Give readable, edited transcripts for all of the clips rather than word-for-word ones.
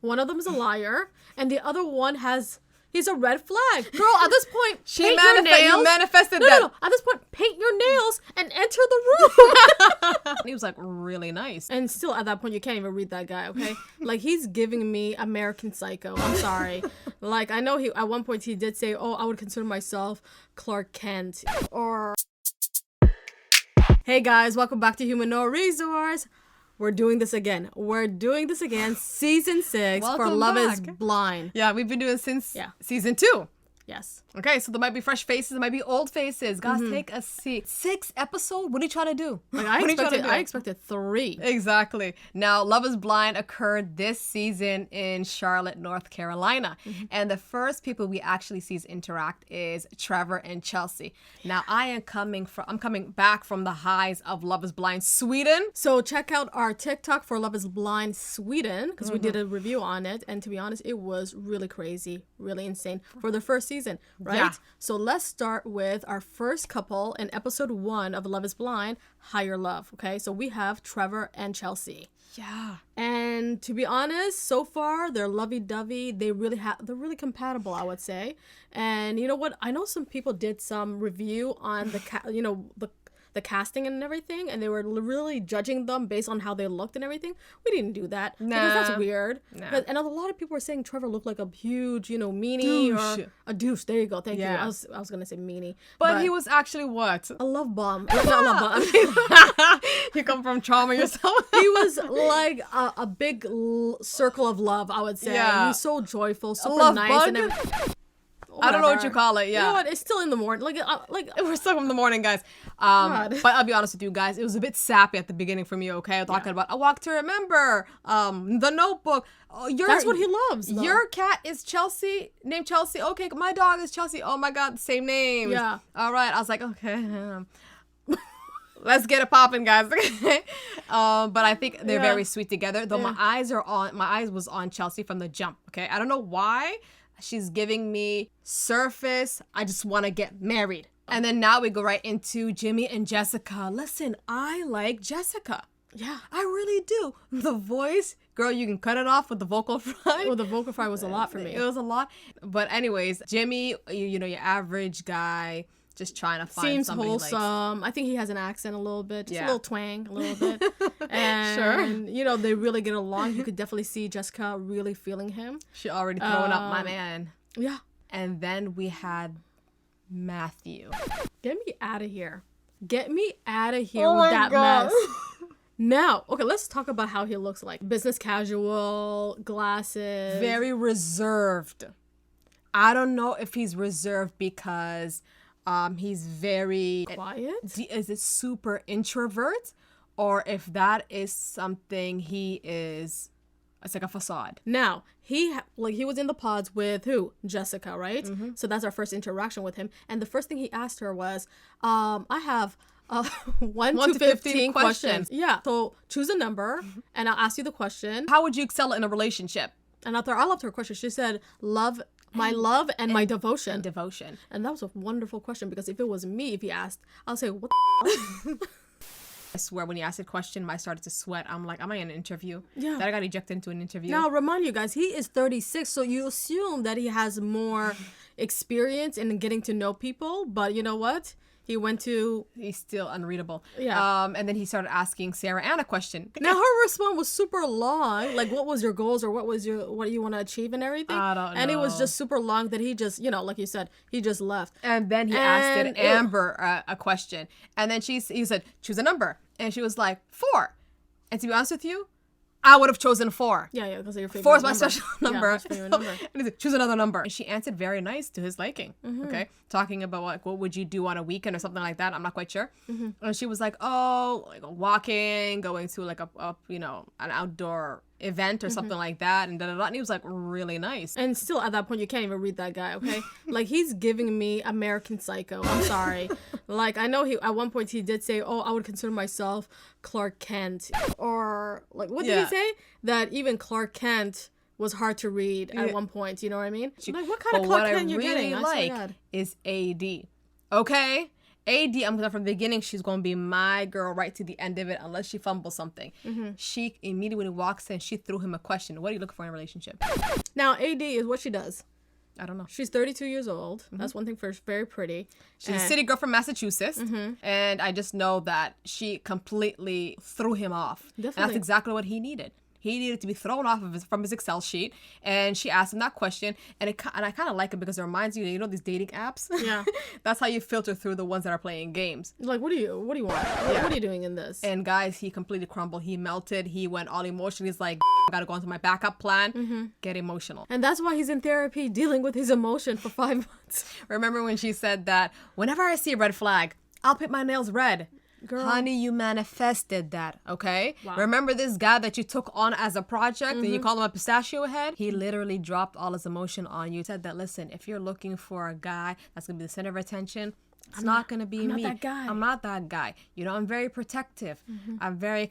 One of them is a liar, and the other one he's a red flag. Girl, at this point, You manifested that. No. At this point, paint your nails and enter the room. He was like really nice. And still, at that point, you can't even read that guy, okay? Like, he's giving me American Psycho. I'm sorry. Like, I know at one point he did say, oh, I would consider myself Clark Kent. Or... Hey guys, welcome back to Human No Resource. We're doing this again. Season 6 for Love is Blind. Yeah, we've been doing it since season 2. Yes. Okay, so there might be fresh faces, there might be old faces. Guys, take a seat. 6 episode? What are you trying to do? Like, I expected 3. Exactly. Now, Love is Blind occurred this season in Charlotte, North Carolina. And the first people we actually see interact is Trevor and Chelsea. Now, I'm coming back from the highs of Love is Blind Sweden. So check out our TikTok for Love is Blind Sweden, because we did a review on it. And to be honest, it was really crazy, really insane for the first season, right? Yeah. So let's start with our first couple in episode 1 of Love is Blind, Higher Love. Okay, so we have Trevor and Chelsea. Yeah. And to be honest, so far they're lovey-dovey. They're really compatible, I would say. And you know what? I know some people did some review on the casting and everything, and they were really judging them based on how they looked and everything. We didn't do that because that's weird. Nah. And a lot of people were saying Trevor looked like a huge, meanie douche. Or a douche. There you go. Thank you. I was gonna say meanie, but he was actually what? A love bomb. Not a love bomb. You come from trauma yourself. He was like a big circle of love, I would say. Yeah. He's so joyful, super love nice, bug? and everything. I don't know what you call it. Yeah, you know what? It's still in the morning. Like we're still in the morning, guys. But I'll be honest with you guys. It was a bit sappy at the beginning for me. Okay, talking about A Walk to Remember, The Notebook. That's what he loves. Though. Your cat is Chelsea, named Chelsea. Okay, my dog is Chelsea. Oh my God, same name. Yeah. All right. I was like, okay. Let's get it popping, guys. But I think they're very sweet together. Though my eyes was on Chelsea from the jump. Okay, I don't know why. She's giving me surface, I just want to get married. And then now we go right into Jimmy and Jessica. Listen, I like Jessica. Yeah. I really do. The voice, girl, you can cut it off with the vocal fry. Well, the vocal fry was a lot for me. It was a lot. But anyways, Jimmy, your average guy, just trying to find seems somebody wholesome. I think he has an accent a little bit, just a little twang, a little bit. And sure. They really get along. You could definitely see Jessica really feeling him. She already throwing up my man. Yeah. And then we had Matthew. Get me out of here. Get me out of here with that mess. Now, okay, let's talk about how he looks like. Business casual, glasses. Very reserved. I don't know if he's reserved because he's very quiet. Is it super introvert, or if that is something he is? It's like a facade. Now he was in the pods with who? Jessica, right? Mm-hmm. So that's our first interaction with him. And the first thing he asked her was, "I have 1 to 15 questions. Yeah. So choose a number, and I'll ask you the question. How would you excel in a relationship? And I loved her question. She said, my love and my devotion. And devotion. And that was a wonderful question, because if it was me, if he asked, I'll say, what the I swear, when you asked a question, I started to sweat. I'm like, am I in an interview? Yeah. That I got ejected into an interview. Now, remind you guys, he is 36, so you assume that he has more experience in getting to know people. But you know what? He's still unreadable. Yeah. And then he started asking Sarah Ann a question. Now her response was super long. Like, what was your goals, or what you want to achieve and everything? I don't know. And it was just super long that he just, like you said, he just left. And then he asked Amber a question. And then he said, choose a number. And she was like, 4. And to be honest with you, I would have chosen 4. Yeah, because of your favorite 4 is my number. special number. Yeah, favorite number. And he said, choose another number. And she answered very nice to his liking. Mm-hmm. Okay. Talking about what would you do on a weekend or something like that. I'm not quite sure. Mm-hmm. And she was like, walking, going to like an outdoor event or something like that, and and he was like really nice. And still, at that point, you can't even read that guy, okay? Like, he's giving me American Psycho. I'm sorry. Like, I know at one point he did say, oh, I would consider myself Clark Kent, or like, what did he say? That even Clark Kent was hard to read at one point. You know what I mean? Like, what kind of Clark Kent you're getting? What I really like is AD. Okay. AD, I'm gonna from the beginning, she's gonna be my girl right to the end of it, unless she fumbles something. She immediately when he walks in, she threw him a question. What are you looking for in a relationship? Now, AD is what she does. I don't know. She's 32 years old. That's one thing first. Very pretty. She's a city girl from Massachusetts. And I just know that she completely threw him off. Definitely. And that's exactly what he needed. He needed to be thrown off of from his Excel sheet. And she asked him that question. And I kind of like it because it reminds you, these dating apps? Yeah. That's how you filter through the ones that are playing games. Like, what do you want? What are you doing in this? And guys, he completely crumbled. He melted. He went all emotional. He's like, I gotta go into my backup plan. Get emotional. And that's why he's in therapy dealing with his emotion for 5 months. Remember when she said that, whenever I see a red flag, I'll paint my nails red. Girl. Honey, you manifested that, okay? Wow. Remember this guy that you took on as a project and you call him a pistachio head? He literally dropped all his emotion on you. Said that, listen, if you're looking for a guy that's going to be the center of attention, it's not going to be me. I'm not that guy. I'm not that guy. I'm very protective. I'm very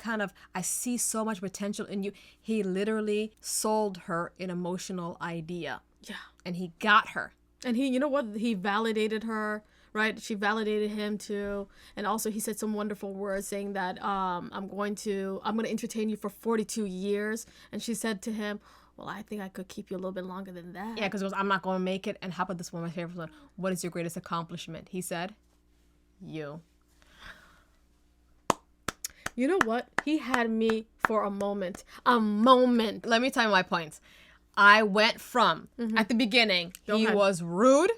I see so much potential in you. He literally sold her an emotional idea. Yeah. And he got her. And he, you know what? He validated her. Right, she validated him too, and also he said some wonderful words saying that I'm going to entertain you for 42 years, and she said to him, well, I think I could keep you a little bit longer than that. Yeah, because I'm not going to make it. And how about this one, my favorite one? What is your greatest accomplishment? He said, you. You know what? He had me for a moment. A moment. Let me tell you my points. I went from at the beginning, he was rude.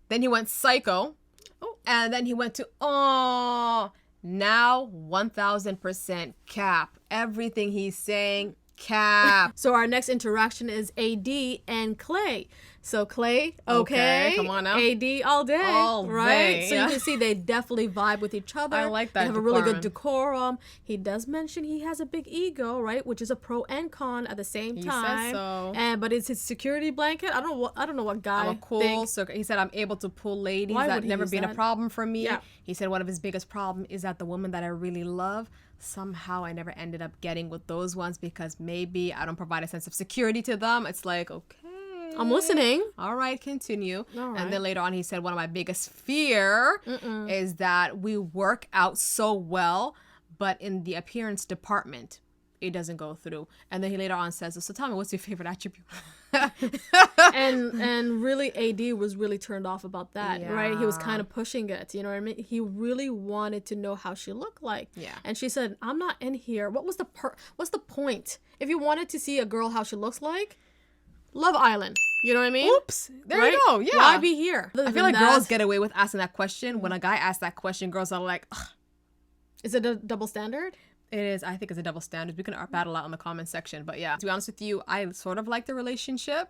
Then he went psycho. Oh. And then he went to, now 1000% cap. Everything he's saying, cap. So our next interaction is AD and Clay. So Clay, okay, come on now. AD all day, All right? day, So yeah. you can see they definitely vibe with each other. I like that They have a really good decorum. decorum. He does mention he has a big ego, right? Which is a pro and con at the same time. He says so. But it's his security blanket. I don't know what guy. I'm a cool circle. He said, I'm able to pull ladies. Why would That's he never use been a that? problem for me. Yeah. He said one of his biggest problem is that the woman that I really love, somehow I never ended up getting with those ones because maybe I don't provide a sense of security to them. It's like, okay. I'm listening. All right, continue. All right. And then later on, he said, one of my biggest fear is that we work out so well, but in the appearance department, it doesn't go through. And then he later on says, so tell me, what's your favorite attribute? and really AD was really turned off about that, right? He was Yeah. kind of pushing it, you know what I mean? He really wanted to know how she looked like. Yeah. And she said, I'm not in here. What's the point? If you wanted to see a girl how she looks like, Love Island. You know what I mean? Oops. There Right? you go. Yeah. Why be here? I feel like girls get away with asking that question. When a guy asks that question, girls are like, ugh. Is it a double standard? It is. I think it's a double standard. We can battle out in the comment section. But yeah, to be honest with you, I sort of like the relationship.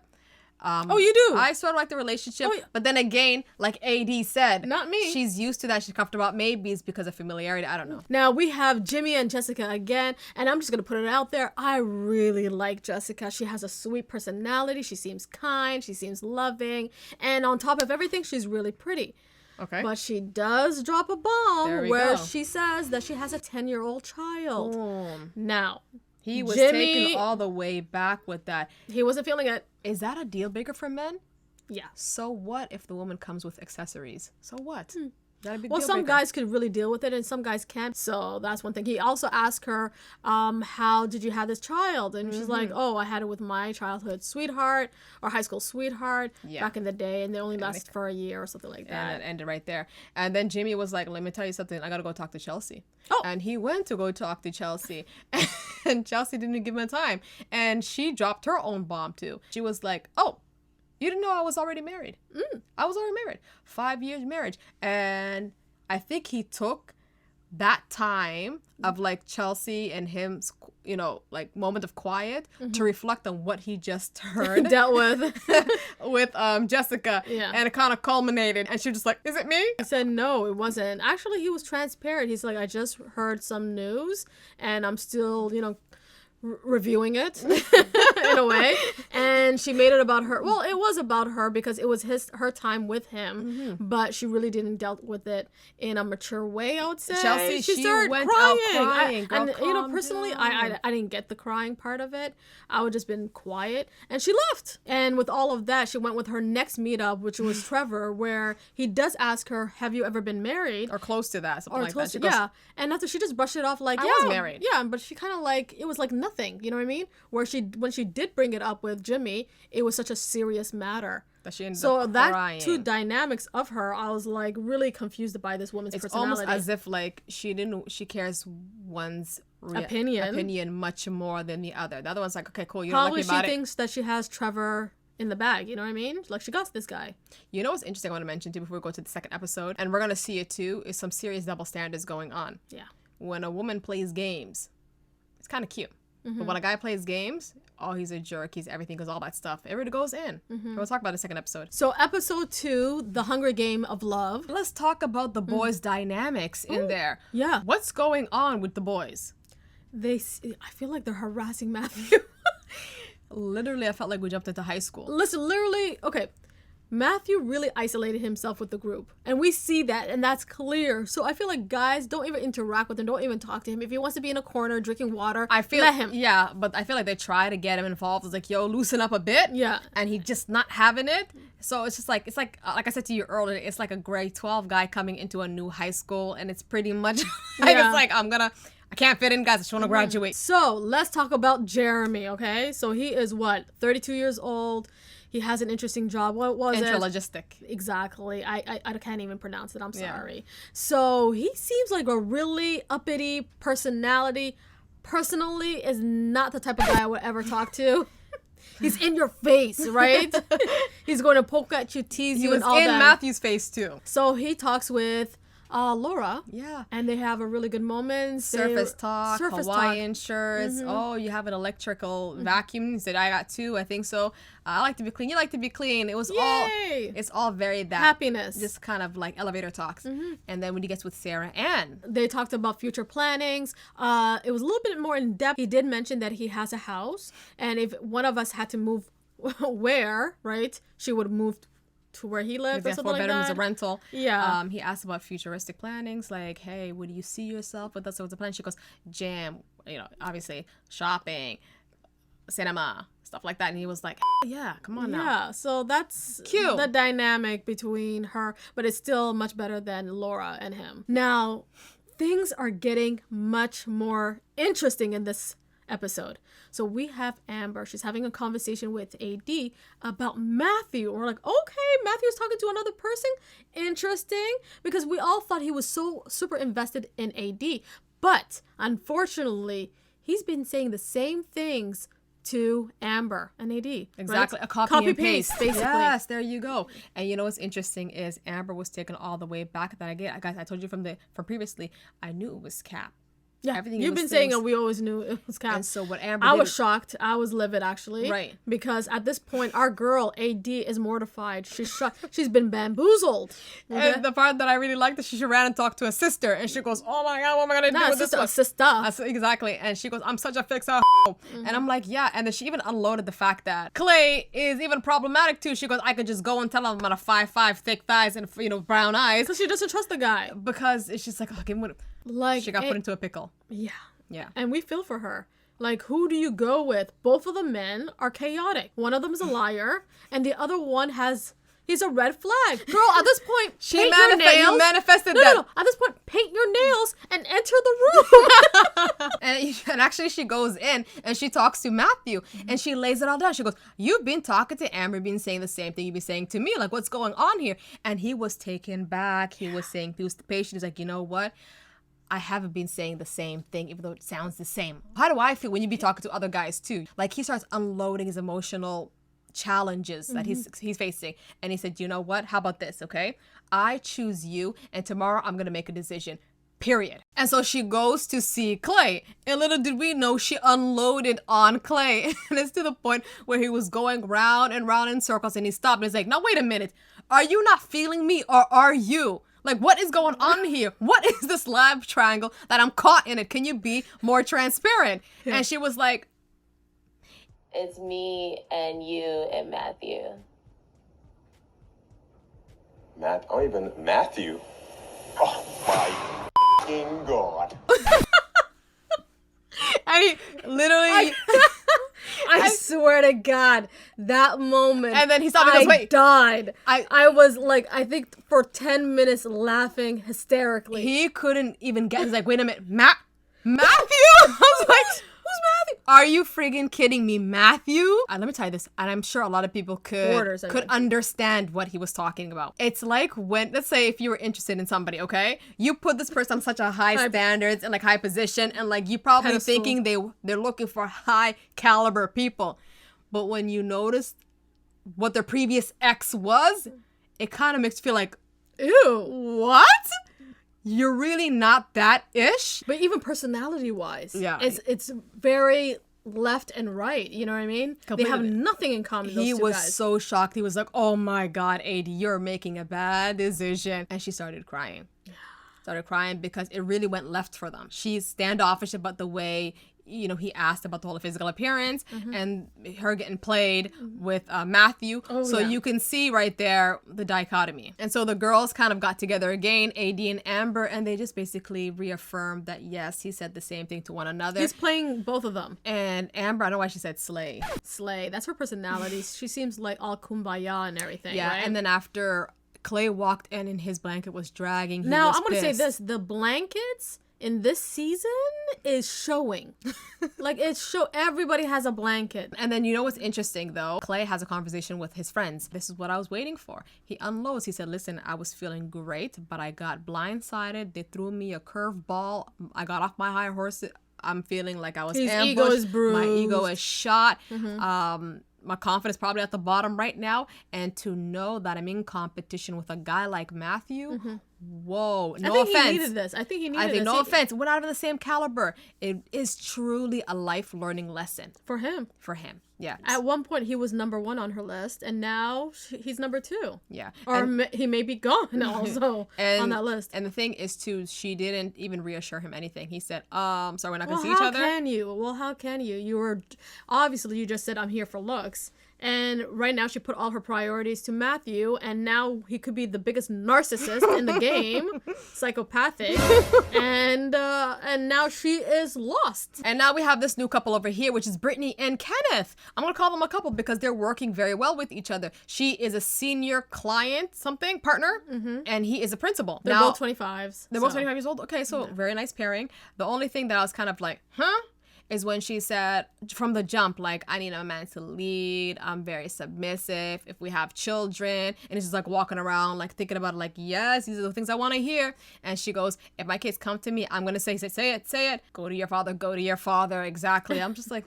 Oh, you do? I sort of like the relationship. Oh, yeah. But then again, like AD said, Not me. She's used to that. She's comfortable about. Maybe it's because of familiarity. I don't know. Now we have Jimmy and Jessica again, and I'm just gonna put it out there. I really like Jessica. She has a sweet personality. She seems kind. She seems loving, and on top of everything, she's really pretty. Okay. But she does drop a There bomb we where go. she says that she has a 10-year-old child. Boom. Now, He was Jimmy- taken all the way back with that. he wasn't feeling it. Is that a deal breaker for men? Yeah. So what if the woman comes with accessories? So what? That'd be Well, deal some breaker. guys could really deal with it, and some guys can't. So that's one thing. He also asked her, "How did you have this child?" And she's like, "Oh, I had it with my childhood sweetheart or high school sweetheart Yeah. back in the day, and they only lasted for a year or something like that." And it ended right there. And then Jimmy was like, let me tell you something. I got to go talk to Chelsea. Oh. And he went to go talk to Chelsea. And Chelsea didn't give him time. And she dropped her own bomb too. She was like, oh, you didn't know I was already married. I was already married. 5 years marriage. And I think he took that time of like Chelsea and him, like moment of quiet to reflect on what he just heard Dealt with. with Jessica. Yeah. And it kind of culminated. And she was just like, is it me? He said no, it wasn't. Actually, he was transparent. He's like, I just heard some news, and I'm still, reviewing it in a way. And she made it about her. Well, it was about her because it was her time with him, but she really didn't dealt with it in a mature way, I would say. Chelsea, she started went crying. out crying. Girl, and you know, personally, down. I didn't get the crying part of it. I would just been quiet, and she left. And with all of that, she went with her next meetup, which was Trevor, where he does ask her, "Have you ever been married?" Or close to that, something Or like close that. to, yeah. And after she just brushed it off like, I yeah, was married. Yeah, but she kind of like, it was like nothing, you know what I mean? Where when she did bring it up with Jimmy, it was such a serious matter. That she ended So up that crying. two dynamics of her, I was like really confused by this woman's It's personality. almost as if like she cares one's opinion much more than the other. The other one's like, okay, cool, you don't Probably like me about she thinks that she has Trevor in the bag, you know what I mean? Like she got this guy. You know what's interesting I want to mention too before we go to the second episode, and we're gonna see it too, is some serious double standards going on. Yeah. When a woman plays games, it's kind of cute. But when a guy plays games, oh, he's a jerk, he's everything, because all that stuff, it really goes in. We'll talk about the second episode. So episode 2, The Hunger Game of Love. Let's talk about the boys' dynamics in there. Yeah. What's going on with the boys? I feel like they're harassing Matthew. Literally, I felt like we jumped into high school. Listen, literally, okay. Matthew really isolated himself with the group. And we see that, and that's clear. So I feel like guys don't even interact with him, don't even talk to him. If he wants to be in a corner drinking water, let him. Yeah, but I feel like they try to get him involved. It's like, yo, loosen up a bit. Yeah. And he just not having it. So it's just like, like I said to you earlier, it's like a grade 12 guy coming into a new high school. And it's pretty much like, Yeah. it's like, I can't fit in, guys. I just want to graduate. So let's talk about Jeremy, okay? So he is 32 years old. He has an interesting job. What was it? Intralogistic. Exactly. I can't even pronounce it. I'm sorry. So he seems like a really uppity personality. Personally, is not the type of guy I would ever talk to. He's in your face, right? He's going to poke at you, tease you, and all that. He was in Matthew's face too. So he talks with Laura. Yeah. And they have a really good moment. Surface talk, Hawaiian shirts. Oh, you have an electrical vacuum. He said, I got 2, I think so. I like to be clean. You like to be clean. It was it's all very that. Happiness. Just kind of like elevator talks. And then when he gets with Sarah Ann. They talked about future plannings. It was a little bit more in depth. He did mention that he has a house. And if one of us had to move where, right, she would move to where he lived or something 4 like bedrooms, that. a rental. Yeah. He asked about futuristic plannings, like, hey, would you see yourself with us? So what's the plan? She goes, jam, obviously shopping, cinema, stuff like that. And he was like, yeah, come on now. Yeah, so that's cute. The dynamic between her, but it's still much better than Laura and him. Now, things are getting much more interesting in this episode. So we have Amber. She's having a conversation with AD about Matthew. We're like, okay, Matthew's talking to another person. Interesting. Because we all thought he was so super invested in AD. But unfortunately, he's been saying the same things to Amber and AD. Exactly. Right? A copy and paste, basically. Yes, there you go. And you know what's interesting is Amber was taken all the way back. That guys, I told you from previously, I knew it was Cap. Yeah, everything you've been saying it. We always knew it was Cap. And so what Amber I was shocked. I was livid, actually. Right. Because at this point, our girl, AD, is mortified. She's shocked. She's been bamboozled. Okay? And the part that I really liked is she ran and talked to her sister. And she goes, oh my God, what am I going to do with this one? Sister. Exactly. And she goes, I'm such a fixer. And I'm like, yeah. And then she even unloaded the fact that Clay is even problematic too. She goes, I could just go and tell him about a 5'5", thick thighs and, brown eyes. Because she doesn't trust the guy. Because it's just like, she got put into a pickle. Yeah. Yeah. And we feel for her. Like, who do you go with? Both of the men are chaotic. One of them is a liar, and the other one he's a red flag. Girl, at this point, paint your nails. You manifested that. No. At this point, paint your nails and enter the room. and actually, she goes in and she talks to Matthew and she lays it all down. She goes, you've been talking to Amber, been saying the same thing you've been saying to me. Like, what's going on here? And he was taken back. He was saying he was patient. He's like, you know what? I haven't been saying the same thing, even though it sounds the same. How do I feel when you be talking to other guys too? Like, he starts unloading his emotional challenges that he's facing. And he said, you know what? How about this, okay? I choose you, and tomorrow I'm going to make a decision. Period. And so she goes to see Clay. And little did we know, she unloaded on Clay. And it's to the point where he was going round and round in circles, and he stopped and he's like, now wait a minute. Are you not feeling me, or are you? Like, what is going on here? What is this love triangle that I'm caught in it? Can you be more transparent? Yeah. And she was like, It's me and you and Matthew. Oh, even Matthew? Oh, my f***ing God. I literally... I swear to God, that moment. And then he stopped and goes, wait. Died. I was like, I think for 10 minutes laughing hysterically. He couldn't even get... He's like, wait a minute. Matthew? I was like, who's Matthew? Are you friggin' kidding me, Matthew? Let me tell you this, and I'm sure a lot of people could understand what he was talking about. It's like when, let's say if you were interested in somebody, okay? You put this person on such a high standards and like high position, and like you probably thinking they're looking for high caliber people. But when you notice what their previous ex was, it kind of makes you feel like, ew, what? You're really not that ish. But even personality wise, yeah, it's very left and right. You know what I mean? Completely. They have nothing in common. He was so shocked. He was like, "Oh my God, AD, you're making a bad decision," and she started crying. Started crying because it really went left for them. She's standoffish about the way, you know, he asked about the whole physical appearance and her getting played with Matthew. So you can see right there the dichotomy. And so the girls kind of got together again, AD and Amber, and they just basically reaffirmed that, yes, he said the same thing to one another. He's playing both of them. And Amber, I don't know why she said slay. Slay. That's her personality. She seems like all kumbaya and everything. Yeah, right? And then after Clay walked in and his blanket was dragging, now I'm going to say this. The blankets in this season is showing. Like, everybody has a blanket. And then you know what's interesting though? Clay has a conversation with his friends. This is what I was waiting for. He unloads. He said, listen, I was feeling great, but I got blindsided. They threw me a curveball. I got off my high horse. I'm feeling like I was ambushed. His ego is bruised. My ego is shot. My confidence probably at the bottom right now. And to know that I'm in competition with a guy like Matthew, whoa, no offense. He needed this. I think no offense. We're not even the same caliber. It is truly a life learning lesson. For him. Yeah. At one point, he was number 1 on her list, and now he's number 2. Yeah. Or he may be gone also on that list. And the thing is, too, she didn't even reassure him anything. He said, sorry, we're not going to see each other. How can you? You were, obviously, you just said, I'm here for looks. And right now she put all her priorities to Matthew, and now he could be the biggest narcissist in the game, psychopathic, and now she is lost. And now we have this new couple over here, which is Brittany and Kenneth. I'm gonna call them a couple because they're working very well with each other. She is a senior client, partner, and he is a principal. They're both 25s. They're both 25 years old. Okay, so very nice pairing. The only thing that I was kind of like, is when she said from the jump, like, I need a man to lead. I'm very submissive. If we have children, and it's just like walking around, like thinking about it, like, yes, these are the things I want to hear. And she goes, if my kids come to me, I'm going to say it. Go to your father. Exactly. I'm just like,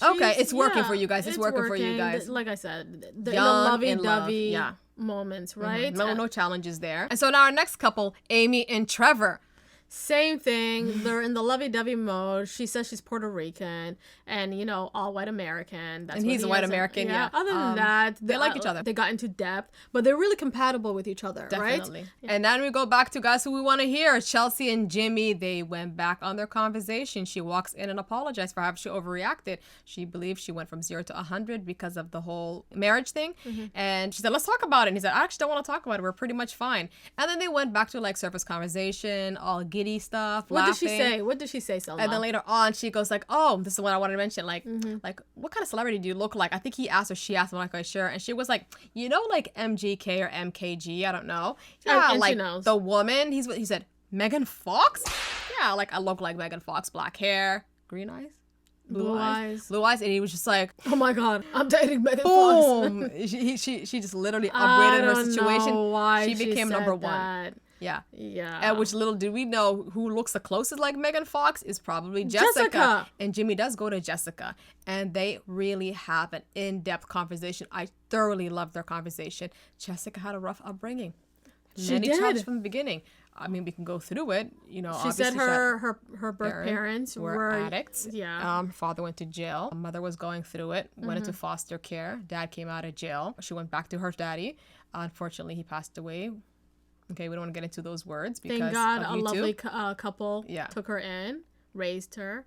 okay, it's working for you guys. It's working for you guys. Like I said, the lovey-dovey moments, right? No challenges there. And so now our next couple, Amy and Trevor. Same thing. They're in the lovey-dovey mode. She says she's Puerto Rican and, you know, all white American. And he's a white American, yeah. Other than that, they like each other. They got into depth, but they're really compatible with each other, Definitely. right? And then we go back to guys who we want to hear. Chelsea and Jimmy, they went back on their conversation. She walks in and apologized for how she overreacted. She believes she went from 0 to 100 because of the whole marriage thing. And she said, let's talk about it. And he said, I actually don't want to talk about it. We're pretty much fine. And then they went back to like surface conversation, all giddy stuff, laughing. What did she say, Selma? And then later on, she goes like, oh, this is what I wanted to mention. Like, like, what kind of celebrity do you look like? I think he asked or she asked, I'm not quite sure. And she was like, you know, like MGK or MKG, I don't know. Yeah, and like she knows. the woman. He said, Megan Fox? Yeah, like I look like Megan Fox, black hair, green eyes. Blue eyes. And he was just like, oh my God, I'm dating Megan boom. Fox. she just literally upgraded her situation. Know why she became number that. 1. Yeah. And which little did we know who looks the closest like Megan Fox is probably Jessica. And Jimmy does go to Jessica. And they really have an in-depth conversation. I thoroughly loved their conversation. Jessica had a rough upbringing. Many challenges from the beginning. I mean, we can go through it. You know, she said her birth parents were addicts. Yeah. Her father went to jail. Her mother was going through it. Went into foster care. Dad came out of jail. She went back to her daddy. Unfortunately, he passed away. Okay, we don't want to get into those words because thank God of a YouTube. lovely couple Yeah. took her in raised her.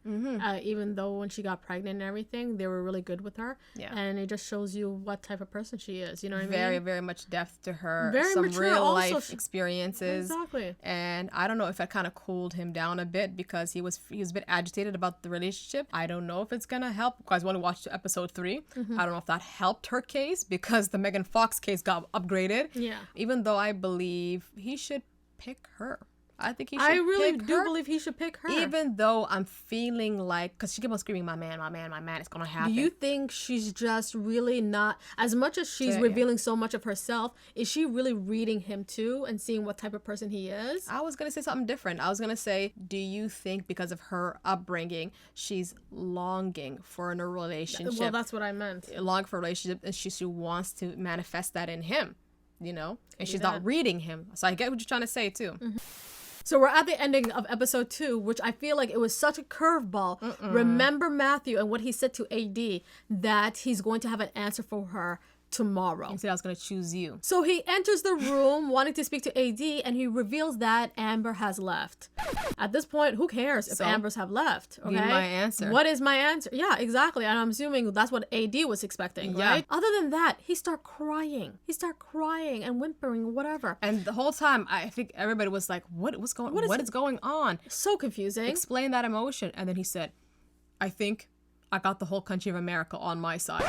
Even though when she got pregnant and everything, they were really good with her. Yeah. And it just shows you what type of person she is. You know what I mean? Very, very much depth to her. Very some mature real also. life experiences. Exactly. And I don't know if that kind of cooled him down a bit because he was a bit agitated about the relationship. I don't know if it's gonna help. You guys want to watch episode 3? I don't know if that helped her case because the Megan Fox case got upgraded. Yeah. Even though I believe he should pick her. I think he should I really pick do her. believe he should pick her. Even though I'm feeling like, because she kept on screaming, my man, it's gonna happen. Do you think she's just really not, as much as she's Yeah. revealing so much of herself, is she really reading him too and seeing what type of person he is? I was gonna say something different. I was gonna say, do you think because of her upbringing, she's longing for a relationship? Well, that's what I meant. Longing for a relationship, and she wants to manifest that in him, you know? And she's that. not reading him. So I get what you're trying to say too. So we're at the ending of episode 2, which I feel like it was such a curveball. Remember Matthew and what he said to AD, that he's going to have an answer for her tomorrow. He said I was gonna choose you. So he enters the room wanting to speak to AD, and he reveals that Amber has left. At this point, who cares if So? Ambers have left? Okay, Need my answer. What is my answer? Yeah, exactly. And I'm assuming that's what AD was expecting, Yeah. right? Other than that, he start crying. He start crying and whimpering, whatever. And the whole time, I think everybody was like, what is going on? So confusing. Explain that emotion. And then he said, I think I got the whole country of America on my side.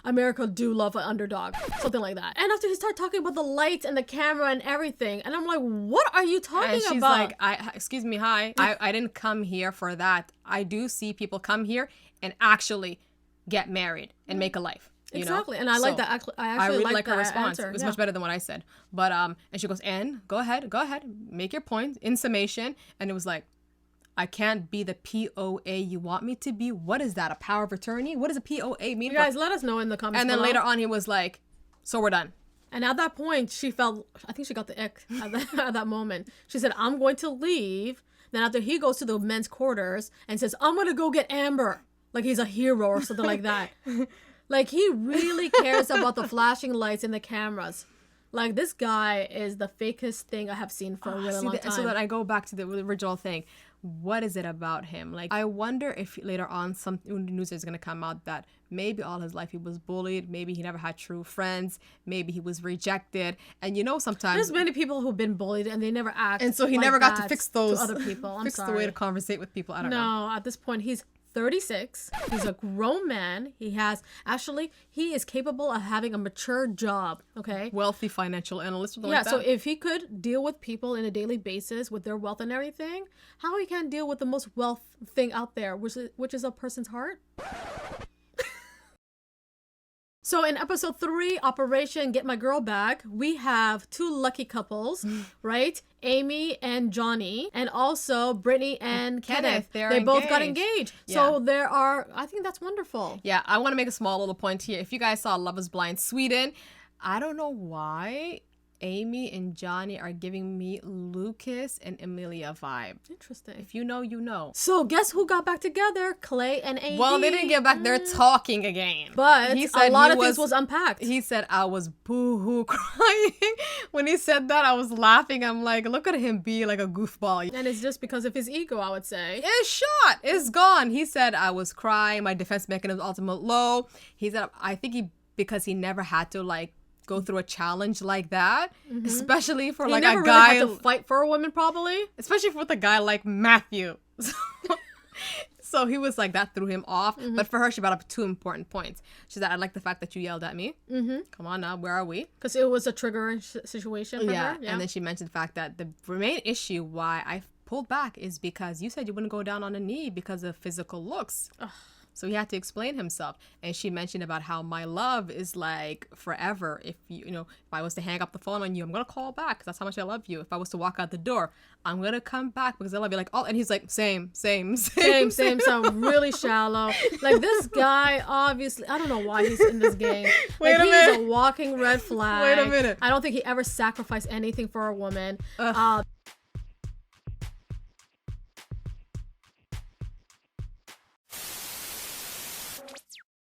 America do love an underdog, something like that. And after he started talking about the lights and the camera and everything, and I'm like, what are you talking And she's about? like, excuse me, hi. I didn't come here for that. I do see people come here and actually get married and make a life. You Exactly, know? and I like So, that. I I actually really like her that response. answer. It was Yeah. much better than what I said. But and she goes, and go ahead, make your point in summation. And it was like, I can't be the POA you want me to be. What is that? A power of attorney? What does a POA mean? You guys, let us know in the comments. And then below. later on, he was like, so we're done. And at that point, she felt, I think she got the ick at that moment. She said, I'm going to leave. Then after he goes to the men's quarters and says, I'm going to go get Amber. Like he's a hero or something like that. Like he really cares about the flashing lights and the cameras. Like this guy is the fakest thing I have seen for a really long time. So then I go back to the original thing. What is it about him? Like, I wonder if later on some news is going to come out that maybe all his life he was bullied. Maybe he never had true friends. Maybe he was rejected. And you know, sometimes There's many people who've been bullied and they never act. and so he like never got to that fix those to other people. I'm fix sorry. the way to conversate with people. I don't know. No, at this point he's 36. He's a grown man. He is capable of having a mature job. Okay. Wealthy financial analyst. Something Yeah, like that. so if he could deal with people in a daily basis with their wealth and everything, how he can't deal with the most wealth thing out there, which is a person's heart? So in episode 3, Operation Get My Girl Back, we have 2 lucky couples, right? Amy and Johnny, and also Brittany and Kenneth. They're They both got engaged. engaged. Yeah. So I think that's wonderful. Yeah, I want to make a small little point here. If you guys saw Love is Blind Sweden, I don't know why Amy and Johnny are giving me Lucas and Emilia vibe. Interesting. If you know, you know. So guess who got back together? Clay and AD. Well, they didn't get back. They're talking again. But he a said lot he of things was unpacked. He said I was boo-hoo crying. When he said that, I was laughing. I'm like, look at him be like a goofball. And it's just because of his ego, I would say. It's shot. It's gone. He said I was crying. My defense mechanism ultimate low. He said I think because he never had to like go through a challenge like that, especially for like he never a guy, really had to fight for a woman, probably. especially with a guy like Matthew. So he was like, that threw him off. But for her, she brought up 2 important points. She said, I like the fact that you yelled at me. Come on now, where are we? Because it was a triggering situation for her. Yeah. And then she mentioned the fact that the main issue why I pulled back is because you said you wouldn't go down on a knee because of physical looks. So he had to explain himself. And she mentioned about how my love is like forever. If if I was to hang up the phone on you, I'm going to call back because that's how much I love you. If I was to walk out the door, I'm going to come back because I love you. Like, oh, and he's like, same. Same. So really shallow. Like this guy, obviously, I don't know why he's in this game. Wait like, a he's minute. a walking red flag. Wait a minute. I don't think he ever sacrificed anything for a woman.